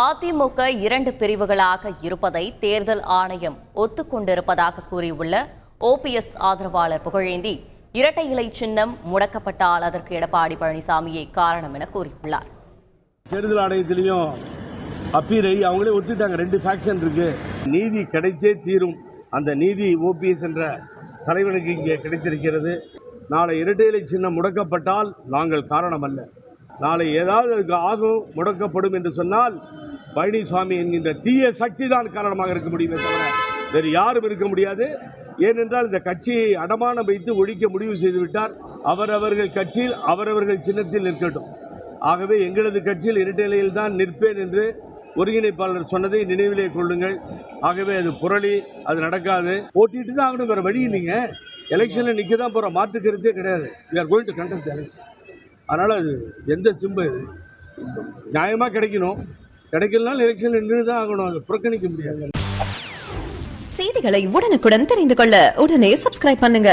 அதிமுக 2 பிரிவுகளாக இருப்பதை தேர்தல் ஆணையம் ஒத்துக்கொண்டிருப்பதாக கூறியுள்ள OPS ஆதரவாளர் புகழேந்தி, இரட்டை இலை சின்னம் முடக்கப்பட்டால் அதற்கு எடப்பாடி பழனிசாமியே காரணம் என கூறியுள்ளார். தேர்தல் ஆணையத்திலையும் அப்பீரை அவங்களே ஒத்துட்டாங்க. 2 ஃபேக்ஷன் இருக்கு, நீதி கிடைத்தே தீரும். அந்த நீதி OPS என்ற தலைவனுக்கு இங்கே கிடைத்திருக்கிறது. நாளை இரட்டை இலை சின்னம் முடக்கப்பட்டால் நாங்கள் காரணம் அல்ல. நாளை ஏதாவது அதுக்கு ஆகும், முடக்கப்படும் என்று சொன்னால் பழனிசாமி என்கின்ற தீய சக்தி தான் காரணமாக இருக்க முடியுமே தவிர வேறு யாரும் இருக்க முடியாது. ஏனென்றால் இந்த கட்சியை அடமானம் வைத்து ஒழிக்க முடிவு செய்துவிட்டார். அவரவர்கள் கட்சியில் அவரவர்கள் சின்னத்தில் நிற்கட்டும். ஆகவே எங்களது கட்சியில் இரட்டை இலையில் தான் நிற்பேன் என்று ஒருங்கிணைப்பாளர் சொன்னதை நினைவிலே கொள்ளுங்கள். ஆகவே அது புரளி, அது நடக்காது. போட்டிட்டு தான் ஆகணும், வேறு வழி இல்லைங்க. எலெக்ஷனில் நிற்க தான் போகிற, மாற்று கருத்தே கிடையாது. we are going to contest the election. அதனால் அது எந்த சிம்பு நியாயமாக கிடைக்கணும், கிடைக்கலனாலும் எலெக்ஷனில் நின்று தான் ஆகணும். அதை புறக்கணிக்க முடியாது. செய்திகளை உடனுக்குடன் தெரிந்து கொள்ள உடனே சப்ஸ்கிரைப் பண்ணுங்க.